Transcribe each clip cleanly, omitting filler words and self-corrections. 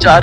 4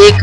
1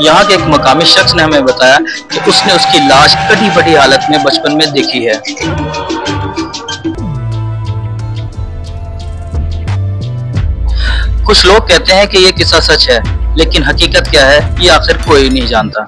यहाँ के एक मकामी शख्स ने हमें बताया कि उसने उसकी लाश कटी फटी हालत में बचपन में देखी है। कुछ लोग कहते हैं कि ये किस्सा सच है, लेकिन हकीकत क्या है ये आखिर कोई नहीं जानता।